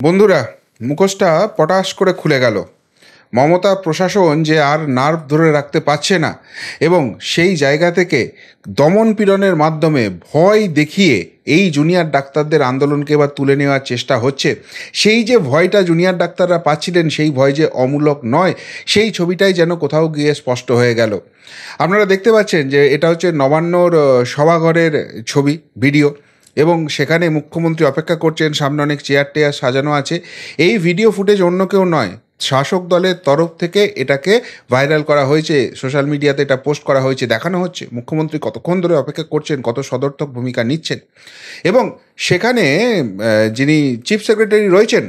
বন্ধুরা, মুখোশটা পটাশ করে খুলে গেল। মমতা প্রশাসন যে আর নার্ভ ধরে রাখতে পারছে না এবং সেই জায়গা থেকে দমন পীড়নের মাধ্যমে ভয় দেখিয়ে এই জুনিয়র ডাক্তারদের আন্দোলনকে এবার তুলে নেওয়ার চেষ্টা হচ্ছে। সেই যে ভয়টা জুনিয়র ডাক্তাররা পাচ্ছিলেন, সেই ভয় যে অমূলক নয়, সেই ছবিটাই যেন কোথাও গিয়ে স্পষ্ট হয়ে গেল। আপনারা দেখতে পাচ্ছেন যে এটা হচ্ছে নবান্নর সভাঘরের ছবি, ভিডিও, এবং সেখানে মুখ্যমন্ত্রী অপেক্ষা করছেন। সামনে অনেক চেয়ার টেয়ার সাজানো আছে। এই ভিডিও ফুটেজ অন্য কেউ নয়, শাসক দলের তরফ থেকে এটাকে ভাইরাল করা হয়েছে, সোশ্যাল মিডিয়াতে এটা পোস্ট করা হয়েছে। দেখানো হচ্ছে মুখ্যমন্ত্রী কতক্ষণ ধরে অপেক্ষা করছেন, কত সদর্থক ভূমিকা নিচ্ছেন। এবং সেখানে যিনি চিফ সেক্রেটারি রয়েছেন,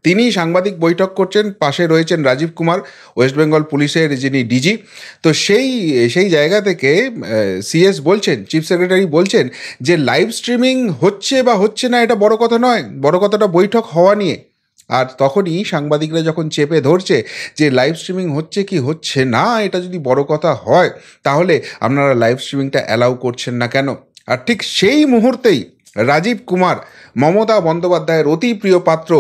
তিনি সাংবাদিক বৈঠক করছেন। পাশে রয়েছেন রাজীব কুমার, ওয়েস্ট বেঙ্গল পুলিশের যিনি ডিজি। তো সেই জায়গা থেকে সিএস বলছেন, চিফ সেক্রেটারি বলছেন যে লাইভ স্ট্রিমিং হচ্ছে বা হচ্ছে না এটা বড় কথা নয়, বড় কথাটা বৈঠক হওয়া নিয়ে। আর তখনই সাংবাদিকরা যখন চেপে ধরছে যে লাইভ স্ট্রিমিং হচ্ছে কি হচ্ছে না, এটা যদি বড় কথা হয় তাহলে আপনারা লাইভ স্ট্রিমিংটা অ্যালাউ করছেন না কেন? আর ঠিক সেই মুহূর্তেই রাজীব কুমার, মমতা বন্দ্যোপাধ্যায়ের অতি প্রিয় পাত্র,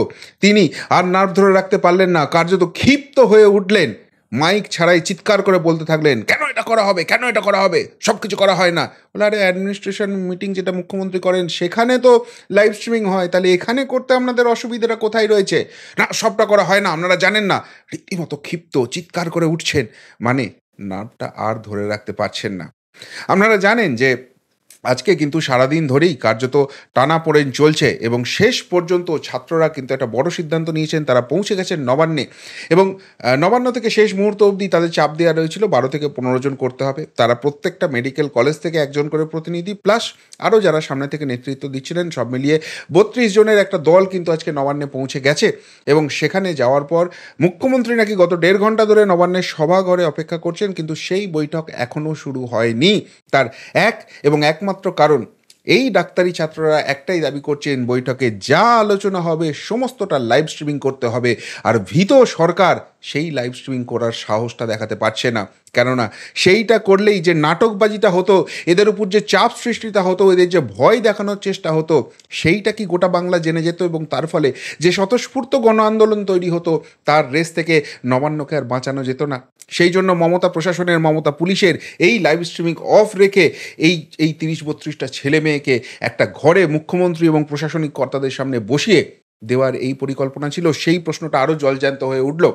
তিনি আর নার্ভ ধরে রাখতে পারলেন না, কার্যত ক্ষিপ্ত হয়ে উঠলেন। মাইক ছাড়াই চিৎকার করে বলতে থাকলেন, কেন এটা করা হবে, কেন এটা করা হবে, সব কিছু করা হয় না। বলে, আরে অ্যাডমিনিস্ট্রেশন মিটিং যেটা মুখ্যমন্ত্রী করেন সেখানে তো লাইভ স্ট্রিমিং হয়, তাহলে এখানে করতে আপনাদের অসুবিধাটা কোথায় রয়েছে? না, সবটা করা হয় না, আপনারা জানেন না। রীতিমতো ক্ষিপ্ত চিৎকার করে উঠছেন, মানে নার্ভটা আর ধরে রাখতে পারছেন না। আপনারা জানেন যে আজকে কিন্তু সারাদিন ধরেই কার্যত টানাপোড়েন চলছে এবং শেষ পর্যন্ত ছাত্ররা কিন্তু একটা বড় সিদ্ধান্ত নিয়েছেন। তারা পৌঁছে গেছেন নবান্নে এবং নবান্ন থেকে শেষ মুহূর্ত অবধি তাদের চাপ দেওয়া রয়েছিল 12 থেকে 15 জন করতে হবে। তারা প্রত্যেকটা মেডিকেল কলেজ থেকে একজন করে প্রতিনিধি, প্লাস আরও যারা সামনে থেকে নেতৃত্ব দিচ্ছিলেন, সব মিলিয়ে 32 জনের একটা দল কিন্তু আজকে নবান্নে পৌঁছে গেছে। এবং সেখানে যাওয়ার পর মুখ্যমন্ত্রী নাকি গত 1.5 ঘন্টা ধরে নবান্নের সভাঘরে অপেক্ষা করছেন, কিন্তু সেই বৈঠক এখনও শুরু হয়নি। তার এক এবং একমাত্র কারণ, এই ডাক্তারি ছাত্ররা একটাই দাবি করছেন, বৈঠকে যা আলোচনা হবে সমস্তটা লাইভ স্ট্রিমিং করতে হবে। আর ভীত সরকার সেই লাইভ স্ট্রিমিং করার সাহসটা দেখাতে পারছে না। কেননা সেইটা করলেই যে নাটকবাজিটা হতো, এদের উপর যে চাপ সৃষ্টিটা হতো, এদের যে ভয় দেখানোর চেষ্টা হতো, সেইটা কি গোটা বাংলা জেনে যেত এবং তার ফলে যে স্বতঃস্ফূর্ত গণ আন্দোলন তৈরি হতো, তার রেস থেকে নবান্নকে আর বাঁচানো যেত না। সেই জন্য মমতা প্রশাসনের, মমতা পুলিশের এই লাইভ স্ট্রিমিং অফ রেখে এই এই 30-32টা ছেলে মেয়েকে একটা ঘরে মুখ্যমন্ত্রী এবং প্রশাসনিক কর্তাদের সামনে বসিয়ে দেওয়ার এই পরিকল্পনা ছিল। সেই প্রশ্নটা আরও জলজ্যান্ত হয়ে উঠল।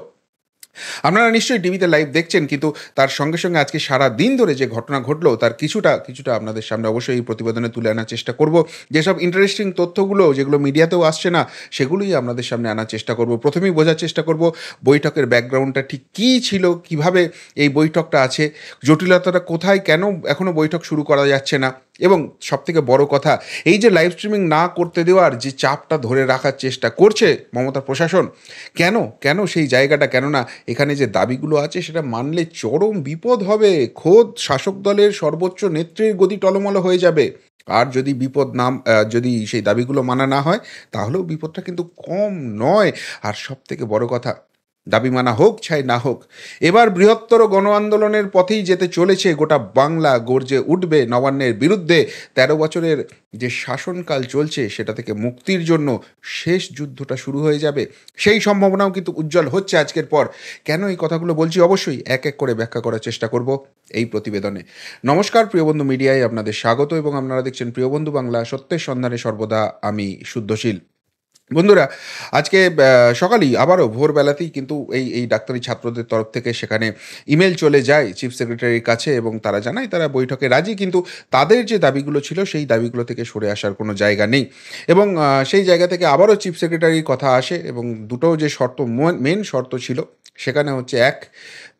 আপনারা নিশ্চয়ই টিভিতে লাইভ দেখছেন, কিন্তু তার সঙ্গে সঙ্গে আজকে সারা দিন ধরে যে ঘটনা ঘটলো তার কিছুটা আপনাদের সামনে অবশ্যই এই প্রতিবেদনে তুলে আনার চেষ্টা করব। যেসব ইন্টারেস্টিং তথ্যগুলো যেগুলো মিডিয়াতেও আসছে না, সেগুলোই আপনাদের সামনে আনার চেষ্টা করব। প্রথমেই বোঝার চেষ্টা করব বৈঠকের ব্যাকগ্রাউন্ডটা ঠিক কী ছিল, কিভাবে এই বৈঠকটা আছে, জটিলতাটা কোথায়, কেন এখনও বৈঠক শুরু করা যাচ্ছে না, এবং সবথেকে বড় কথা, এই যে লাইভ স্ট্রিমিং না করতে দেওয়ার যে চাপটা ধরে রাখার চেষ্টা করছে মমতা প্রশাসন, কেন সেই জায়গাটা, কেননা এখানে যে দাবিগুলো আছে সেটা মানলে চরম বিপদ হবে। খোদ শাসক দলের সর্বোচ্চ নেত্রীর গদি টলমল হয়ে যাবে। আর যদি যদি সেই দাবিগুলো মানা না হয়, তাহলেও বিপদটা কিন্তু কম নয়। আর সবথেকে বড় কথা, দাবি মানা হোক চাই না হোক, এবার বৃহত্তর গণ আন্দোলনের পথেই যেতে চলেছে। গোটা বাংলা গর্জে উঠবে নবান্নের বিরুদ্ধে। 13 বছরের যে শাসনকাল চলছে সেটা থেকে মুক্তির জন্য শেষ যুদ্ধটা শুরু হয়ে যাবে। সেই সম্ভাবনাও কিন্তু উজ্জ্বল হচ্ছে আজকের পর। কেন এই কথাগুলো বলছি, অবশ্যই এক এক করে ব্যাখ্যা করার চেষ্টা করব এই প্রতিবেদনে। নমস্কার, প্রিয়বন্ধু মিডিয়ায় আপনাদের স্বাগত এবং আপনারা দেখছেন প্রিয়বন্ধু বাংলা, সত্যের সন্ধানে সর্বদা আমি শুদ্ধশীল। বন্ধুরা, আজকে সকালেই আবারও ভোরবেলাতেই কিন্তু এই ডাক্তারি ছাত্রদের তরফ থেকে সেখানে ইমেল চলে যায় চিফ সেক্রেটারির কাছে এবং তারা জানায় তারা বৈঠকে রাজি, কিন্তু তাদের যে দাবিগুলো ছিল সেই দাবিগুলো থেকে সরে আসার কোনো জায়গা নেই। এবং সেই জায়গা থেকে আবারও চিফ সেক্রেটারির কথা আসে এবং দুটো যে শর্ত, মেন শর্ত ছিল সেখানে হচ্ছে, এক,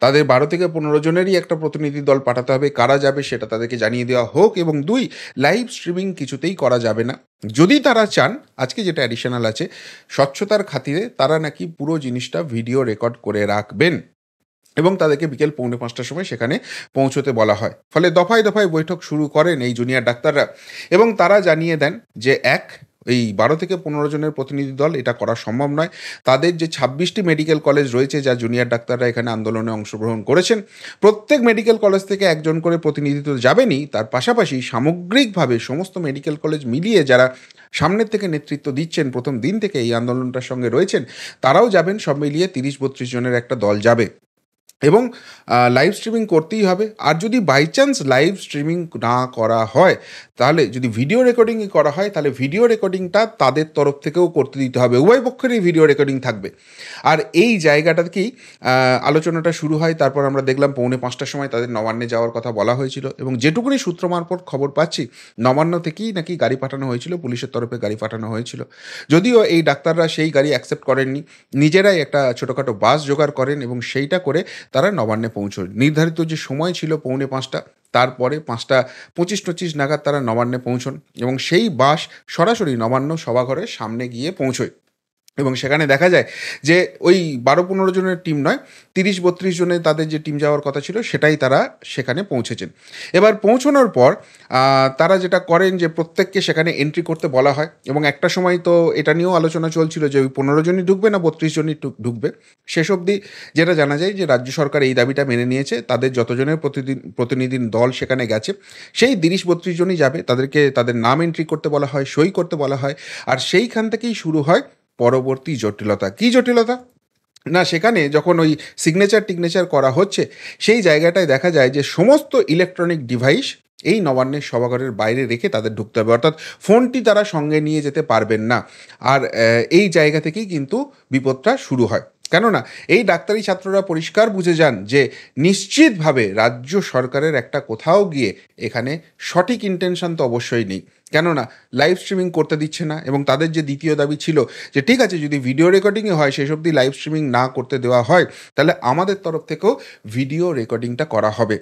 তাদের 12 থেকে 15 জনেরই একটা প্রতিনিধি দল পাঠাতে হবে। কারা যাবে সেটা তাদেরকে জানিয়ে দেওয়া হোক। এবং 2, লাইভ স্ট্রিমিং কিছুতেই করা যাবে না। যদি তারা চান, আজকে যেটা অ্যাডিশনাল আছে, স্বচ্ছতার খাতিরে তারা নাকি পুরো জিনিসটা ভিডিও রেকর্ড করে রাখবেন এবং তাদেরকে বিকেল 4:45টার সময় সেখানে পৌঁছতে বলা হয়। ফলে দফায় দফায় বৈঠক শুরু করেন এই জুনিয়র ডাক্তাররা এবং তারা জানিয়ে দেন যে, এক, এই 12 থেকে 15 জনের প্রতিনিধি দল এটা করা সম্ভব নয়। তাদের যে 26টি মেডিকেল কলেজ রয়েছে, যা জুনিয়র ডাক্তাররা এখানে আন্দোলনে অংশগ্রহণ করেছেন, প্রত্যেক মেডিকেল কলেজ থেকে একজন করে প্রতিনিধি তো যাবেনই, তার পাশাপাশি সামগ্রিকভাবে সমস্ত মেডিকেল কলেজ মিলিয়ে যারা সামনের থেকে নেতৃত্ব দিচ্ছেন, প্রথম দিন থেকে এই আন্দোলনটার সঙ্গে রয়েছেন, তারাও যাবেন। সব মিলিয়ে ৩০-৩২ জনের একটা দল যাবে এবং লাইভ স্ট্রিমিং করতেই হবে। আর যদি বাই চান্স লাইভ স্ট্রিমিং না করা হয়, তাহলে যদি ভিডিও রেকর্ডিংই করা হয়, তাহলে ভিডিও রেকর্ডিংটা তাদের তরফ থেকেও করতে দিতে হবে। উভয় পক্ষেরই ভিডিও রেকর্ডিং থাকবে। আর এই জায়গাটাতেই আলোচনাটা শুরু হয়। তারপর আমরা দেখলাম 4:45টার সময় তাদের নবান্নে যাওয়ার কথা বলা হয়েছিল এবং যেটুকুনি সূত্র মারফত খবর পাচ্ছি, নবান্ন থেকেই নাকি গাড়ি পাঠানো হয়েছিল, পুলিশের তরফে গাড়ি পাঠানো হয়েছিল। যদিও এই ডাক্তাররা সেই গাড়ি অ্যাকসেপ্ট করেননি, নিজেরাই একটা ছোটোখাটো বাস জোগাড় করেন এবং সেইটা করে তারা নবান্নে পৌঁছয়। নির্ধারিত যে সময় ছিল 4:45, তারপরে 5:25-25 নাগাদ তারা নবান্নে পৌঁছন এবং সেই বাস সরাসরি নবান্ন সভাঘরের সামনে গিয়ে পৌঁছয় এবং সেখানে দেখা যায় যে ওই 12-15 জনের টিম নয়, 30-32 জনের তাদের যে টিম যাওয়ার কথা ছিল সেটাই তারা সেখানে পৌঁছেছেন। এবার পৌঁছানোর পর তারা যেটা করেন যে প্রত্যেককে সেখানে এন্ট্রি করতে বলা হয় এবং একটা সময় তো এটা নিয়েও আলোচনা চলছিল যে ওই 15 জনই ঢুকবে না 32 জনই ঢুকবে। শেষ অবধি যেটা জানা যায় যে রাজ্য সরকার এই দাবিটা মেনে নিয়েছে, তাদের যতজনের প্রতিনিধির দল সেখানে গেছে সেই 30-32 জনই যাবে। তাদেরকে তাদের নাম এন্ট্রি করতে বলা হয়, সই করতে বলা হয়। আর সেইখান থেকেই শুরু হয় পরবর্তী জটিলতা। কী জটিলতা? না, সেখানে যখন ওই টিগনেচার করা হচ্ছে, সেই জায়গাটায় দেখা যায় যে সমস্ত ইলেকট্রনিক ডিভাইস এই নবান্নের সভাঘরের বাইরে রেখে তাদের ঢুকতে হবে, অর্থাৎ ফোনটি তারা সঙ্গে নিয়ে যেতে পারবেন না। আর এই জায়গা থেকেই কিন্তু বিপদটা শুরু হয়। কেননা এই ডাক্তারি ছাত্ররা পরিষ্কার বুঝে যান যে নিশ্চিতভাবে রাজ্য সরকারের একটা কোথাও গিয়ে এখানে সঠিক ইন্টেনশন তো অবশ্যই নেই। কেননা লাইভ স্ট্রিমিং করতে দিচ্ছে না এবং তাদের যে দ্বিতীয় দাবি ছিল যে ঠিক আছে যদি ভিডিও রেকর্ডিংয়ে হয় সেই অবধি লাইভ স্ট্রিমিং না করতে দেওয়া হয়, তাহলে আমাদের তরফ থেকেও ভিডিও রেকর্ডিংটা করা হবে।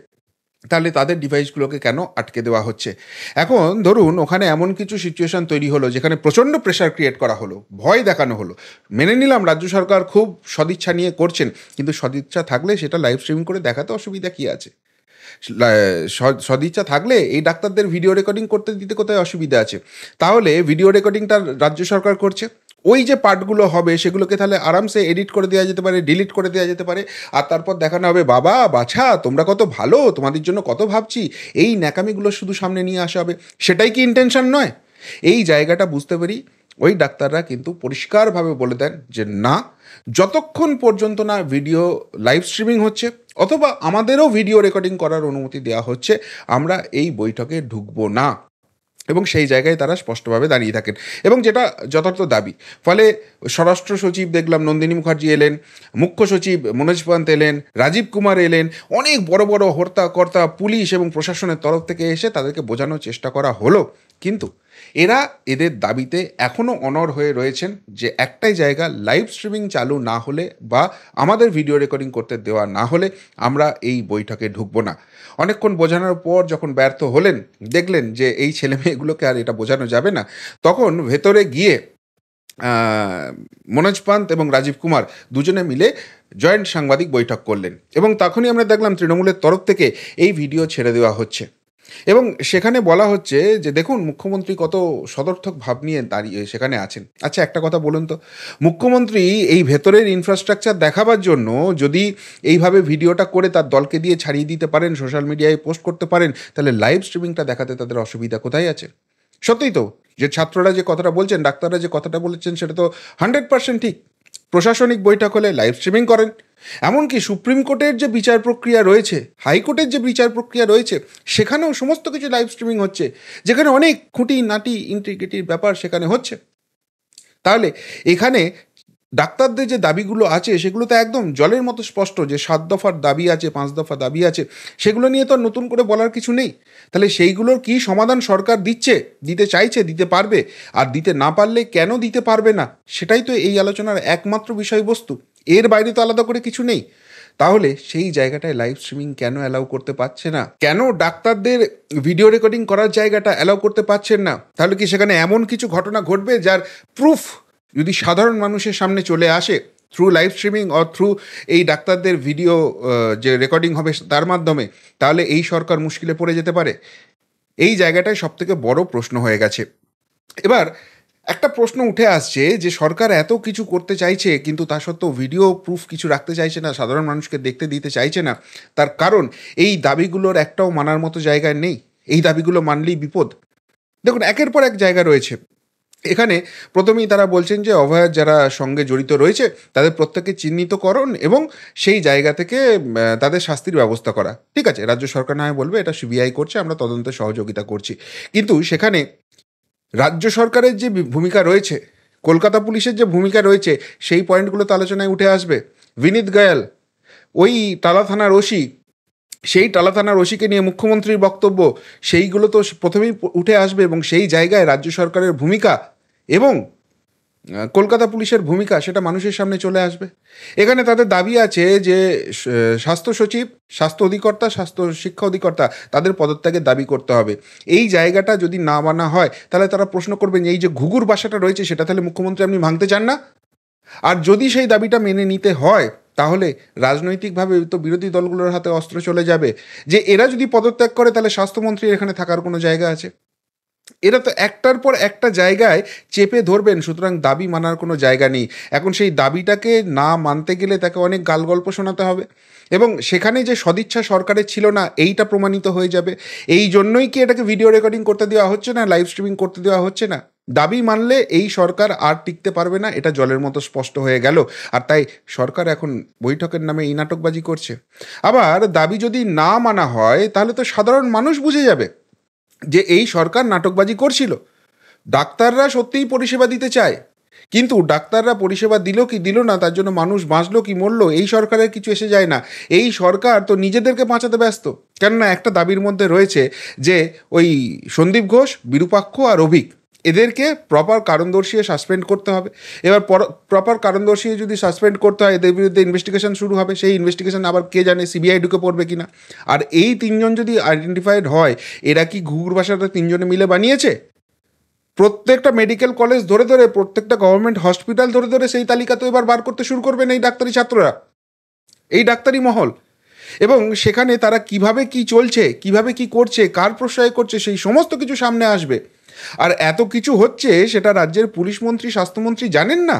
তাহলে তাদের ডিভাইসগুলোকে কেন আটকে দেওয়া হচ্ছে? এখন ধরুন ওখানে এমন কিছু সিচুয়েশন তৈরি হলো যেখানে প্রচণ্ড প্রেশার ক্রিয়েট করা হলো, ভয় দেখানো হলো। মেনে নিলাম রাজ্য সরকার খুব সদিচ্ছা নিয়ে করছেন, কিন্তু সদিচ্ছা থাকলে সেটা লাইভ স্ট্রিমিং করে দেখাতে অসুবিধা কী আছে? সদিচ্ছা থাকলে এই ডাক্তারদের ভিডিও রেকর্ডিং করতে দিতে কোথায় অসুবিধা আছে? তাহলে ভিডিও রেকর্ডিংটা রাজ্য সরকার করছে, ওই যে পার্টগুলো হবে সেগুলোকে তাহলে আরামসে এডিট করে দেওয়া যেতে পারে, ডিলিট করে দেওয়া যেতে পারে। আর তারপর দেখানো হবে বাবা বাছা তোমরা কত ভালো, তোমাদের জন্য কত ভাবছি, এই ন্যাকামিগুলো শুধু সামনে নিয়ে আসা হবে। সেটাই কি ইন্টেনশন নয়? এই জায়গাটা বুঝতে পারি ওই ডাক্তাররা কিন্তু পরিষ্কারভাবে বলে দেন যে না, যতক্ষণ পর্যন্ত না ভিডিও লাইভ স্ট্রিমিং হচ্ছে অথবা আমাদেরও ভিডিও রেকর্ডিং করার অনুমতি দেওয়া হচ্ছে, আমরা এই বৈঠকে ঢুকবো না। এবং সেই জায়গায় তারা স্পষ্টভাবে দাঁড়িয়ে থাকেন এবং যেটা যথার্থ দাবি। ফলে স্বরাষ্ট্র সচিব দেখলাম নন্দিনী মুখার্জি এলেন, মুখ্য সচিব মনোজ পান্ত এলেন, রাজীব কুমার এলেন, অনেক বড় বড় কর্তা পুলিশ এবং প্রশাসনের তরফ থেকে এসে তাদেরকে বোঝানোর চেষ্টা করা হলো। কিন্তু এরা এদের দাবিতে এখনও অনড় হয়ে রয়েছেন যে একটাই জায়গা, লাইভ স্ট্রিমিং চালু না হলে বা আমাদের ভিডিও রেকর্ডিং করতে দেওয়া না হলে আমরা এই বৈঠকে ঢুকবো না। অনেকক্ষণ বোঝানোর পর যখন ব্যর্থ হলেন, দেখলেন যে এই ছেলেমেয়েগুলোকে আর এটা বোঝানো যাবে না, তখন ভেতরে গিয়ে মনোজ পান্ত এবং রাজীব কুমার দুজনে মিলে জয়েন্ট সাংবাদিক বৈঠক করলেন এবং তখনই আমরা দেখলাম তৃণমূলের তরফ থেকে এই ভিডিও ছেড়ে দেওয়া হচ্ছে এবং সেখানে বলা হচ্ছে যে দেখুন মুখ্যমন্ত্রী কত সদর্থক ভাব নিয়ে দাঁড়িয়ে সেখানে আছেন। আচ্ছা একটা কথা বলুন তো, মুখ্যমন্ত্রী এই ভেতরের ইনফ্রাস্ট্রাকচার দেখাবার জন্য যদি এইভাবে ভিডিওটা করে তার দলকে দিয়ে ছাড়িয়ে দিতে পারেন, সোশ্যাল মিডিয়ায় পোস্ট করতে পারেন, তাহলে লাইভ স্ট্রিমিংটা দেখাতে তাদের অসুবিধা কোথায় আছে? সত্যিই তো যে ছাত্ররা যে কথাটা বলছেন, ডাক্তাররা যে কথাটা বলেছেন সেটা তো 100% ঠিক। প্রশাসনিক বৈঠক হলে লাইভ স্ট্রিমিং করেন। এমনকি সুপ্রিম কোর্টের যে বিচার প্রক্রিয়া রয়েছে, হাইকোর্টের যে বিচার প্রক্রিয়া রয়েছে, সেখানেও সমস্ত কিছু লাইভ স্ট্রিমিং হচ্ছে, যেখানে অনেক খুঁটি নাটি ইন্টিগ্রিটির ব্যাপার সেখানে হচ্ছে। তাহলে এখানে ডাক্তারদের যে দাবিগুলো আছে সেগুলো তো একদম জলের মতো স্পষ্ট যে 7 দফার দাবি আছে, 5 দফা দাবি আছে, সেগুলো নিয়ে তো আর নতুন করে বলার কিছু নেই। তাহলে সেইগুলোর কি সমাধান সরকার দিতে চাইছে, দিতে পারবে, আর দিতে না পারলে কেন দিতে পারবে না, সেটাই তো এই আলোচনার একমাত্র বিষয়বস্তু। এর বাইরে তো আলাদা করে কিছু নেই। তাহলে সেই জায়গাটায় লাইভ স্ট্রিমিং কেন অ্যালাউ করতে পারছে না? কেন ডাক্তারদের ভিডিও রেকর্ডিং করার জায়গাটা অ্যালাউ করতে পারছেন না? তাহলে কি সেখানে এমন কিছু ঘটনা ঘটবে যার প্রুফ যদি সাধারণ মানুষের সামনে চলে আসে through live streaming or through এই ডাক্তারদের ভিডিও যে রেকর্ডিং হবে তার মাধ্যমে, তাহলে এই সরকার মুশকিলে পড়ে যেতে পারে। এই জায়গাটায় সবথেকে বড় প্রশ্ন হয়ে গেছে। এবার একটা প্রশ্ন উঠে আসছে যে সরকার এত কিছু করতে চাইছে কিন্তু তা সত্ত্বেও ভিডিও প্রুফ কিছু রাখতে চাইছে না, সাধারণ মানুষকে দেখতে দিতে চাইছে না। তার কারণ এই দাবিগুলোর একটাও মানার মতো জায়গায় নেই। এই দাবিগুলো মানলেই বিপদ। দেখুন একের পর এক জায়গা রয়েছে। এখানে প্রথমেই তারা বলছেন যে অভয়ার যারা সঙ্গে জড়িত রয়েছে তাদের প্রত্যেককে চিহ্নিতকরণ এবং সেই জায়গা থেকে তাদের শাস্তির ব্যবস্থা করা। ঠিক আছে, রাজ্য সরকার না হয় বলবে এটা সিবিআই করছে, আমরা তদন্তে সহযোগিতা করছি। কিন্তু সেখানে রাজ্য সরকারের যে ভূমিকা রয়েছে, কলকাতা পুলিশের যে ভূমিকা রয়েছে, সেই পয়েন্টগুলো তো আলোচনায় উঠে আসবে। বিনীত গোয়েল, ওই টালা থানার ওসি, সেই টালা থানার ওসিকে নিয়ে মুখ্যমন্ত্রীর বক্তব্য, সেইগুলো তো প্রথমেই উঠে আসবে এবং সেই জায়গায় রাজ্য সরকারের ভূমিকা এবং কলকাতা পুলিশের ভূমিকা সেটা মানুষের সামনে চলে আসবে। এখানে তাদের দাবি আছে যে স্বাস্থ্য সচিব, স্বাস্থ্য অধিকর্তা, স্বাস্থ্য শিক্ষা অধিকর্তা তাদের পদত্যাগের দাবি করতে হবে। এই জায়গাটা যদি না মানা হয় তাহলে তারা প্রশ্ন করবেন এই যে ঘুঘুর বাসাটা রয়েছে সেটা তাহলে মুখ্যমন্ত্রী আপনি ভাঙতে চান না? আর যদি সেই দাবিটা মেনে নিতে হয় তাহলে রাজনৈতিকভাবে তো বিরোধী দলগুলোর হাতে অস্ত্র চলে যাবে যে এরা যদি পদত্যাগ করে তাহলে স্বাস্থ্যমন্ত্রীর এখানে থাকার কোনো জায়গা আছে? এরা তো একটার পর একটা জায়গায় চেপে ধরবেন, সুতরাং দাবি মানার কোনো জায়গা নেই। এখন সেই দাবিটাকে না মানতে গেলে তাকে অনেক গালগল্প শোনাতে হবে এবং সেখানে যে সদিচ্ছা সরকারের ছিল না এইটা প্রমাণিত হয়ে যাবে। এই জন্যই কি এটাকে ভিডিও রেকর্ডিং করতে দেওয়া হচ্ছে না, লাইভ স্ট্রিমিং করতে দেওয়া হচ্ছে না? দাবি মানলে এই সরকার আর টিকতে পারবে না, এটা জলের মতো স্পষ্ট হয়ে গেল। আর তাই সরকার এখন বৈঠকের নামে এই নাটকবাজি করছে। আবার দাবি যদি না মানা হয় তাহলে তো সাধারণ মানুষ বুঝে যাবে যে এই সরকার নাটকবাজি করছিল। ডাক্তাররা সত্যিই পরিষেবা দিতে চায়, কিন্তু ডাক্তাররা পরিষেবা দিল কি দিল না, তার জন্য মানুষ বাঁচলো কি মরলো, এই সরকারের কিছু এসে যায় না। এই সরকার তো নিজেদেরকে বাঁচাতে ব্যস্ত। কেননা একটা দাবির মধ্যে রয়েছে যে ওই সন্দীপ ঘোষ, বিরূপাক্ষ আর অভিক, এদেরকে প্রপার কারণ দর্শিয়ে সাসপেন্ড করতে হবে। এবার প্রপার কারণ দর্শিয়ে যদি সাসপেন্ড করতে হয় এদের বিরুদ্ধে ইনভেস্টিগেশন শুরু হবে। সেই ইনভেস্টিগেশন আবার কে জানে সিবিআই ঢুকে পড়বে কিনা। আর এই তিনজন যদি আইডেন্টিফাইড হয়, এরা কি ঘুঘুর বাসাটা তিনজনে মিলে বানিয়েছে? প্রত্যেকটা মেডিকেল কলেজ ধরে ধরে, প্রত্যেকটা গভর্নমেন্ট হসপিটাল ধরে ধরে সেই তালিকা তো এবার বার করতে শুরু করবেন এই ডাক্তারি ছাত্ররা, এই ডাক্তারি মহল। এবং সেখানে তারা কিভাবে কি চলছে, কিভাবে কি করছে, কার প্রশ্রয় করছে, সেই সমস্ত কিছু সামনে আসবে। আর এত কিছু হচ্ছে সেটা রাজ্যের পুলিশ মন্ত্রী, স্বাস্থ্যমন্ত্রী জানেন না?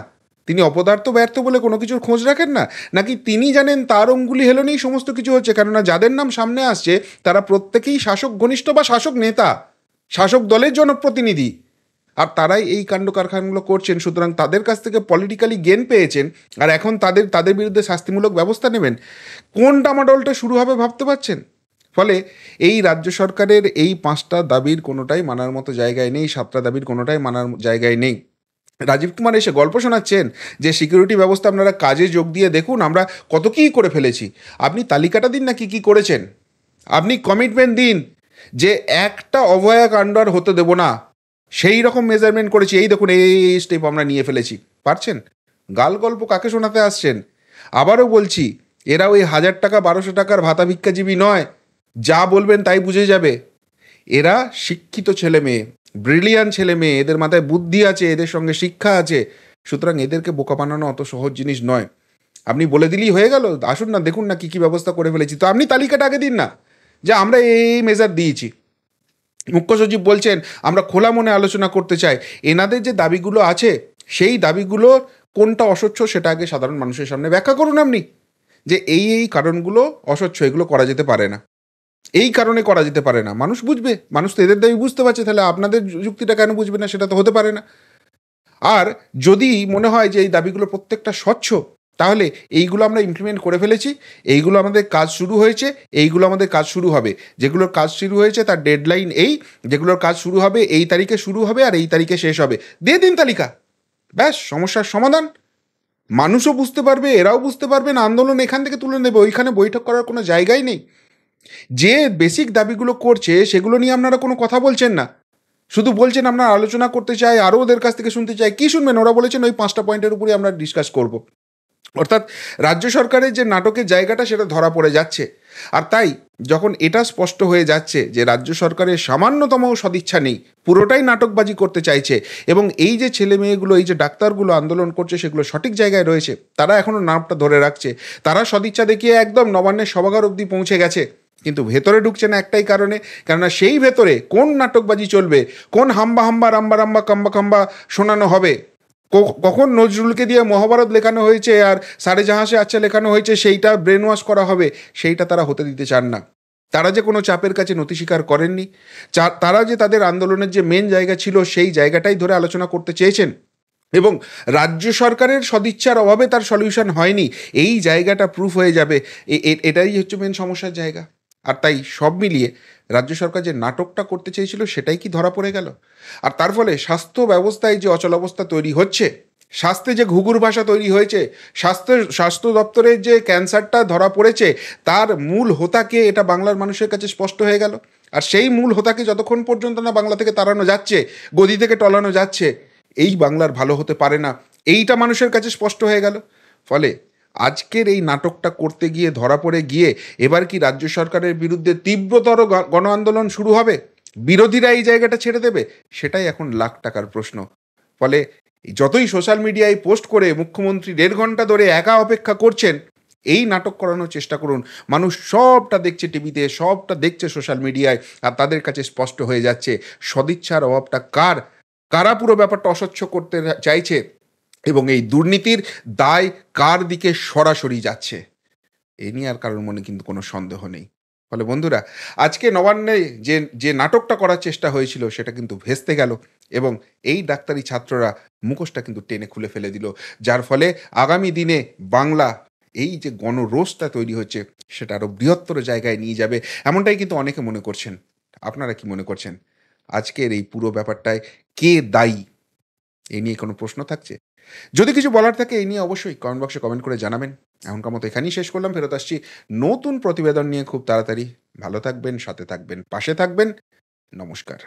তিনি অপদার্থ ব্যর্থ বলে কোনো কিছুর খোঁজ রাখেন না? নাকি তিনি জানেন তার অঙ্গুলি হেলনেই সমস্ত কিছু হচ্ছে? কেননা যাদের নাম সামনে আসছে তারা প্রত্যেকেই শাসক ঘনিষ্ঠ বা শাসক নেতা, শাসক দলের জনপ্রতিনিধি। আর তারাই এই কাণ্ড কারখানাগুলো করছেন, সুতরাং তাদের কাছ থেকে পলিটিক্যালি গেন পেয়েছেন আর এখন তাদের তাদের বিরুদ্ধে শাস্তিমূলক ব্যবস্থা নেবেন। কোন ডামাডোলটা শুরু হবে ভাবতে পারছেন? ফলে এই রাজ্য সরকারের এই 5টা দাবির কোনোটাই মানার মতো জায়গায় নেই, 7টা দাবির কোনোটাই মানার জায়গায় নেই। রাজীব কুমার এসে গল্প শোনাচ্ছেন যে সিকিউরিটি ব্যবস্থা আপনারা কাজে যোগ দিয়ে দেখুন আমরা কত কী করে ফেলেছি। আপনি তালিকাটা দিন না কী কী করেছেন, আপনি কমিটমেন্ট দিন যে একটা অভয়াকাণ্ড আর হতে দেব না, সেই রকম মেজারমেন্ট করেছি, এই দেখুন এই স্টেপ আমরা নিয়ে ফেলেছি। পারছেন? গাল গল্প কাকে শোনাতে আসছেন? আবারও বলছি, এরা ওই 1000 টাকা 1200 টাকার ভাতা ভিক্ষাজীবী নয়, যা বলবেন তাই বুঝে যাবে। এরা শিক্ষিত ছেলে মেয়ে, ব্রিলিয়ান ছেলে মেয়ে, এদের মাথায় বুদ্ধি আছে, এদের সঙ্গে শিক্ষা আছে, সুতরাং এদেরকে বোকা বানানো অত সহজ জিনিস নয়। আপনি বলে দিলেই হয়ে গেল, আসুন না দেখুন না কী কী ব্যবস্থা করে ফেলেছি। তো আপনি তালিকাটা আগে দিন না যে আমরা এই মেজার দিয়েছি। মুখ্য সচিব বলছেন আমরা খোলা মনে আলোচনা করতে চাই। এনাদের যে দাবিগুলো আছে সেই দাবিগুলোর কোনটা অস্বচ্ছ সেটা আগে সাধারণ মানুষের সামনে ব্যাখ্যা করুন আপনি, যে এই এই কারণগুলো অস্বচ্ছ, এগুলো করা যেতে পারে না, এই কারণে করা যেতে পারে না। মানুষ বুঝবে, মানুষ তো এদের দাবি বুঝতে পারছে, তাহলে আপনাদের যুক্তিটা কেন বুঝবে না? সেটা তো হতে পারে না। আর যদি মনে হয় যে এই দাবিগুলো প্রত্যেকটা স্বচ্ছ, তাহলে এইগুলো আমরা ইমপ্লিমেন্ট করে ফেলেছি, এইগুলো আমাদের কাজ শুরু হয়েছে, এইগুলো আমাদের কাজ শুরু হবে। যেগুলোর কাজ শুরু হয়েছে তার ডেডলাইন এই, যেগুলোর কাজ শুরু হবে এই তারিখে শুরু হবে আর এই তারিখে শেষ হবে, দিয়ে দিন তালিকা, ব্যাস সমস্যার সমাধান। মানুষও বুঝতে পারবে, এরাও বুঝতে পারবেন, আন্দোলন এখান থেকে তুলে নেবে, ওইখানে বৈঠক করার কোনো জায়গাই নেই। যে বেসিক দাবিগুলো করছে সেগুলো নিয়ে আপনারা কোনো কথা বলছেন না, শুধু বলছেন আমরা আলোচনা করতে চাই, আরও ওদের কাছ থেকে শুনতে চাই। কী শুনবেন? ওরা বলেছেন ওই 5টা পয়েন্টের উপরে আমরা ডিসকাস করব। অর্থাৎ রাজ্য সরকারের যে নাটকের জায়গাটা সেটা ধরা পড়ে যাচ্ছে। আর তাই যখন এটা স্পষ্ট হয়ে যাচ্ছে যে রাজ্য সরকারের সামান্যতম সদিচ্ছা নেই, পুরোটাই নাটকবাজি করতে চাইছে, এবং এই যে ছেলে মেয়েগুলো, এই যে ডাক্তারগুলো আন্দোলন করছে সেগুলো সঠিক জায়গায় রয়েছে, তারা এখনও নামটা ধরে রাখছে, তারা সদিচ্ছা দেখিয়ে একদম নবান্নের সভাগার অবধি পৌঁছে গেছে, কিন্তু ভেতরে ঢুকছে না একটাই কারণে, কেননা সেই ভেতরে কোন নাটকবাজি চলবে, কোন হাম্বা হাম্বা রাম্বা রাম্বা কাম্বা কাম্বা শোনানো হবে, কখন নজরুলকে দিয়ে মহাভারত লেখানো হয়েছে আর সারে জাহাঁ সে আচ্ছা লেখানো হয়েছে সেইটা ব্রেন ওয়াশ করা হবে, সেইটা তারা হতে দিতে চান না। তারা যে কোনো চাপের কাছে নতি স্বীকার করেননি, তারা যে তাদের আন্দোলনের যে মেন জায়গা ছিল সেই জায়গাটাই ধরে আলোচনা করতে চেয়েছেন, এবং রাজ্য সরকারের সদিচ্ছার অভাবে তার সলিউশন হয়নি, এই জায়গাটা প্রুফ হয়ে যাবে। এটাই হচ্ছে মেন সমস্যার জায়গা। আর তাই সব মিলিয়ে রাজ্য সরকার যে নাটকটা করতে চেয়েছিল সেটাই কি ধরা পড়ে গেল। আর তার ফলে স্বাস্থ্য ব্যবস্থায় যে অচলাবস্থা তৈরি হচ্ছে, স্বাস্থ্যে যে ঘুঘুর ভাষা তৈরি হয়েছে, স্বাস্থ্য দপ্তরের যে ক্যান্সারটা ধরা পড়েছে, তার মূল হোতাকে এটা বাংলার মানুষের কাছে স্পষ্ট হয়ে গেল। আর সেই মূল হোতাকে যতক্ষণ পর্যন্ত না বাংলা থেকে তাড়ানো যাচ্ছে, গদি থেকে টলানো যাচ্ছে, এই বাংলার ভালো হতে পারে না, এইটা মানুষের কাছে স্পষ্ট হয়ে গেল। ফলে আজকের এই নাটকটা করতে গিয়ে ধরা পড়ে গিয়ে এবার কি রাজ্য সরকারের বিরুদ্ধে তীব্রতর গণ আন্দোলন শুরু হবে, বিরোধীরা এই জায়গাটা ছেড়ে দেবে, সেটাই এখন লাখ টাকার প্রশ্ন। ফলে যতই সোশ্যাল মিডিয়ায় পোস্ট করে মুখ্যমন্ত্রী 1.5 ঘন্টা ধরে একা অপেক্ষা করছেন, এই নাটক করানোর চেষ্টা করুন। মানুষ সবটা দেখছে টিভিতে, সবটা দেখছে সোশ্যাল মিডিয়ায়, আর তাদের কাছে স্পষ্ট হয়ে যাচ্ছে সদিচ্ছার অভাবটা কার, কারা পুরো ব্যাপারটা অস্বচ্ছ করতে চাইছে, এবং এই দুর্নীতির দায় কার দিকে সরাসরি যাচ্ছে। এ নিয়ে আর কারোর মনে কিন্তু কোনো সন্দেহ নেই। ফলে বন্ধুরা, আজকে নবান্নে যে যে নাটকটা করার চেষ্টা হয়েছিল সেটা কিন্তু ভেস্তে গেল, এবং এই ডাক্তারি ছাত্ররা মুখোশটা কিন্তু টেনে খুলে ফেলে দিল, যার ফলে আগামী দিনে বাংলা এই যে গণরোষটা তৈরি হচ্ছে সেটা আরও বৃহত্তর জায়গায় নিয়ে যাবে, এমনটাই কিন্তু অনেকে মনে করছেন। আপনারা কি মনে করছেন? আজকের এই পুরো ব্যাপারটায় কে দায়ী? এ নিয়ে কোনো প্রশ্ন থাকছে? যদি কিছু বলার থাকে এই নিয়ে অবশ্যই কমেন্ট বক্সে কমেন্ট করে জানাবেন। এখনকার মতো এখানেই শেষ করলাম, ফেরত আসছি নতুন প্রতিবেদন নিয়ে খুব তাড়াতাড়ি। ভালো থাকবেন, সাথে থাকবেন, পাশে থাকবেন। নমস্কার।